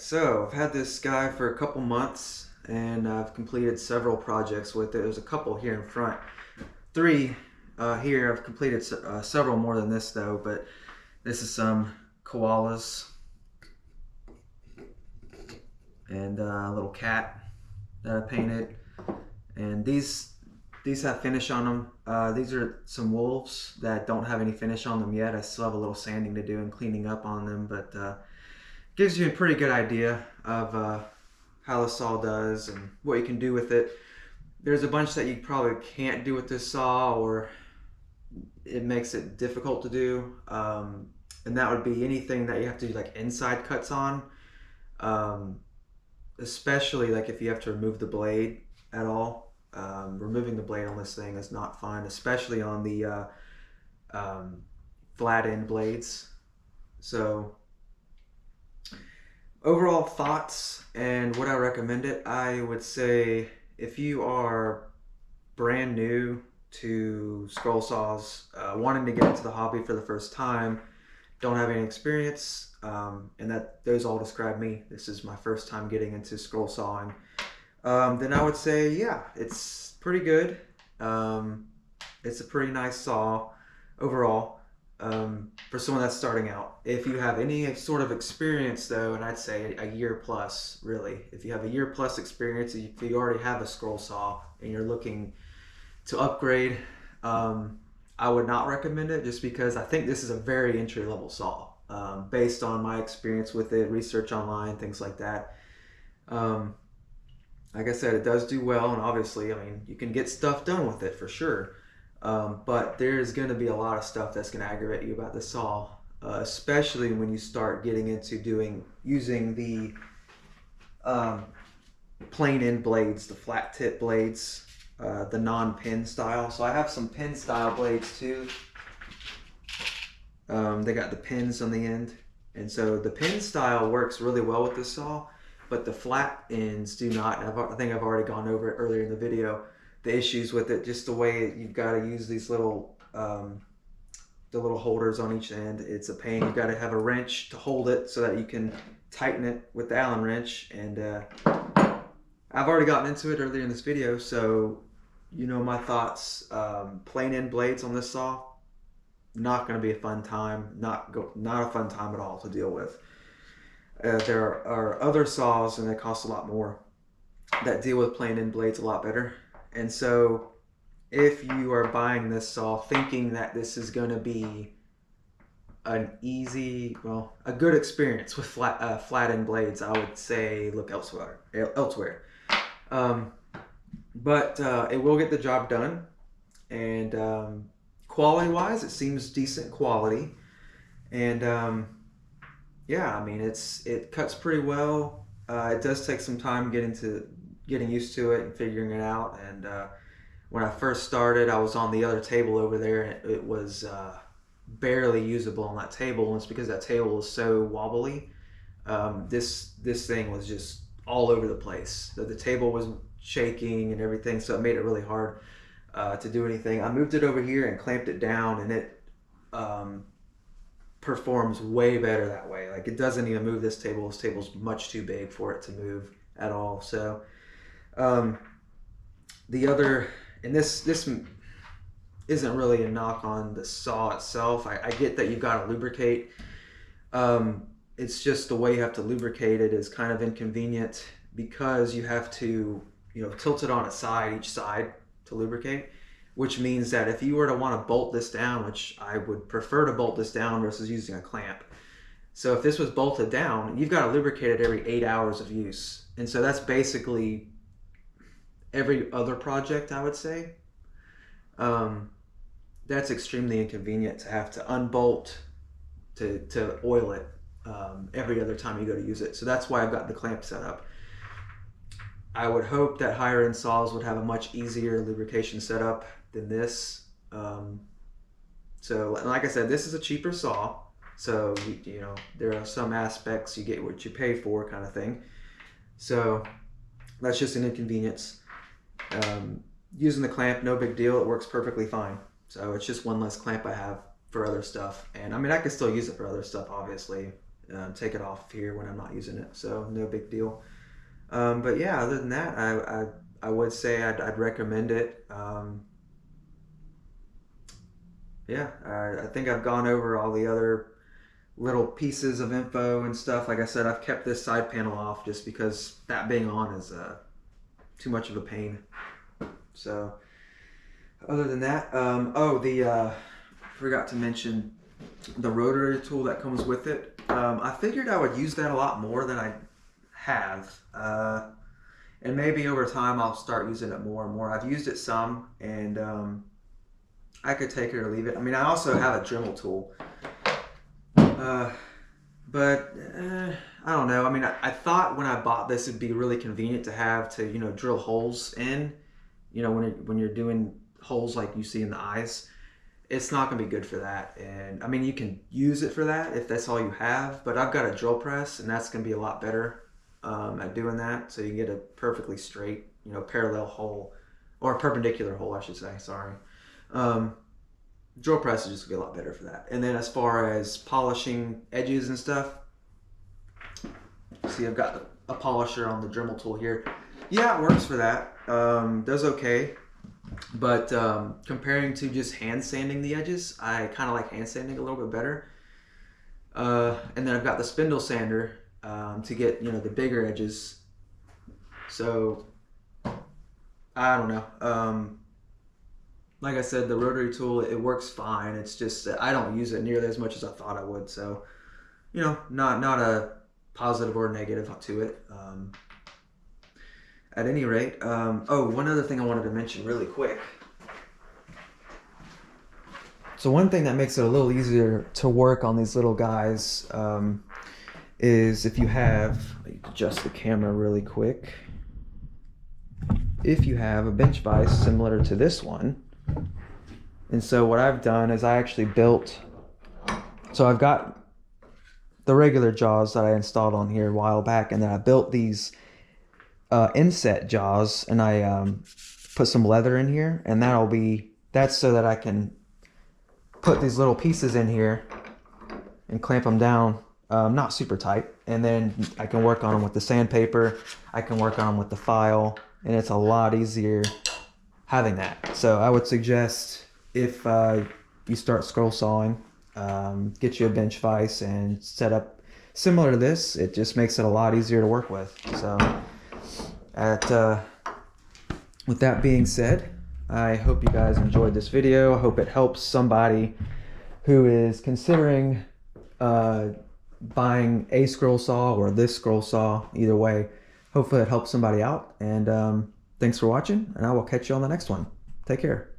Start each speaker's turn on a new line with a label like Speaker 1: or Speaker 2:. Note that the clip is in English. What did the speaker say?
Speaker 1: So I've had this guy for a couple months and I've completed several projects with it. There's a couple here in front. Three here. I've completed several more than this though, but this is some koalas and a little cat that I painted. And these have finish on them. These are some wolves that don't have any finish on them yet. I still have a little sanding to do and cleaning up on them, but gives you a pretty good idea of how the saw does and what you can do with it. There's a bunch that you probably can't do with this saw, or it makes it difficult to do, and that would be anything that you have to do like inside cuts on, especially like if you have to remove the blade at all. Removing the blade on this thing is not fun, especially on the flat end blades. So overall thoughts and would I recommend it? I would say if you are brand new to scroll saws, wanting to get into the hobby for the first time, don't have any experience, and that those all describe me. This is my first time getting into scroll sawing. Then I would say, yeah, it's pretty good. It's a pretty nice saw overall, for someone that's starting out. If you have any sort of experience though, and I'd say a year plus, really, if you have a year plus experience, if you already have a scroll saw and you're looking to upgrade, I would not recommend it, just because I think this is a very entry level saw, based on my experience with it, research online, things like that. Like I said, it does do well, and obviously, I mean, you can get stuff done with it for sure. But there's going to be a lot of stuff that's going to aggravate you about the saw, especially when you start getting into using the plain end blades, the flat tip blades, the non-pin style. So I have some pin style blades too. They got the pins on the end, and so the pin style works really well with this saw, but the flat ends do not. I think I've already gone over it earlier in the video. The issues with it, just the way you've got to use these little, the little holders on each end. It's a pain. You've got to have a wrench to hold it so that you can tighten it with the Allen wrench. And I've already gotten into it earlier in this video, so you know my thoughts. Plain end blades on this saw, not going to be a fun time. Not a fun time at all to deal with. There are other saws, and they cost a lot more, that deal with plain end blades a lot better. And so if you are buying this saw thinking that this is going to be an easy, well, a good experience with flat end blades, I would say look elsewhere. But it will get the job done, and quality wise it seems decent quality, and yeah, I mean it cuts pretty well. It does take some time getting used to it and figuring it out. And when I first started, I was on the other table over there, and it was barely usable on that table, and it's because that table is so wobbly. This thing was just all over the place. The table was shaking and everything, so it made it really hard to do anything. I moved it over here and clamped it down, and it performs way better that way. Like, it doesn't even move this table. This table's much too big for it to move at all. So the other, and this isn't really a knock on the saw itself. I get that you've got to lubricate. It's just the way you have to lubricate it is kind of inconvenient, because you have to, tilt it on its side, each side, to lubricate, which means that if you were to want to bolt this down, which I would prefer to bolt this down versus using a clamp. So if this was bolted down, you've got to lubricate it every 8 hours of use. And so that's basically every other project, I would say. That's extremely inconvenient to have to unbolt to oil it every other time you go to use it. So that's why I've got the clamp set up. I would hope that higher end saws would have a much easier lubrication setup than this. So like I said, this is a cheaper saw, so there are some aspects you get what you pay for, kind of thing. So that's just an inconvenience. Using the clamp, no big deal. It works perfectly fine. So it's just one less clamp I have for other stuff. And I mean, I can still use it for other stuff, obviously. take it off here when I'm not using it, so no big deal. But yeah, other than that, I would say I'd recommend it. Yeah, I think I've gone over all the other little pieces of info and stuff. Like I said, I've kept this side panel off just because that being on is too much of a pain. So other than that, forgot to mention the rotary tool that comes with it. I figured I would use that a lot more than I have. And maybe over time I'll start using it more and more. I've used it some, and I could take it or leave it. I mean, I also have a Dremel tool. But I don't know. I mean, I thought when I bought this, it'd be really convenient to have to, drill holes in, when you're doing holes like you see in the eyes. It's not going to be good for that. And I mean, you can use it for that if that's all you have, but I've got a drill press, and that's going to be a lot better at doing that. So you can get a perfectly straight, parallel hole, or a perpendicular hole, I should say. Sorry. Drill press is just gonna be a lot better for that. And then as far as polishing edges and stuff, see, I've got a polisher on the Dremel tool here. Yeah, it works for that. Does okay. But comparing to just hand sanding the edges, I kind of like hand sanding a little bit better. And then I've got the spindle sander to get, the bigger edges. So I don't know. Like I said, the rotary tool, it works fine. It's just that I don't use it nearly as much as I thought I would. So, not a positive or negative to it. At any rate, one other thing I wanted to mention really quick. So one thing that makes it a little easier to work on these little guys is if you have, let me adjust the camera really quick. If you have a bench vise similar to this one. And so what I've done is I actually so I've got the regular jaws that I installed on here a while back, and then I built these inset jaws, and I put some leather in here, and that's so that I can put these little pieces in here and clamp them down, not super tight, and then I can work on them with the sandpaper, I can work on them with the file, and it's a lot easier having that. So I would suggest if you start scroll sawing, get you a bench vise and set up similar to this. It just makes it a lot easier to work with. So with that being said, I hope you guys enjoyed this video. I hope it helps somebody who is considering buying a scroll saw or this scroll saw. Either way, hopefully it helps somebody out. And thanks for watching, and I will catch you on the next one. Take care.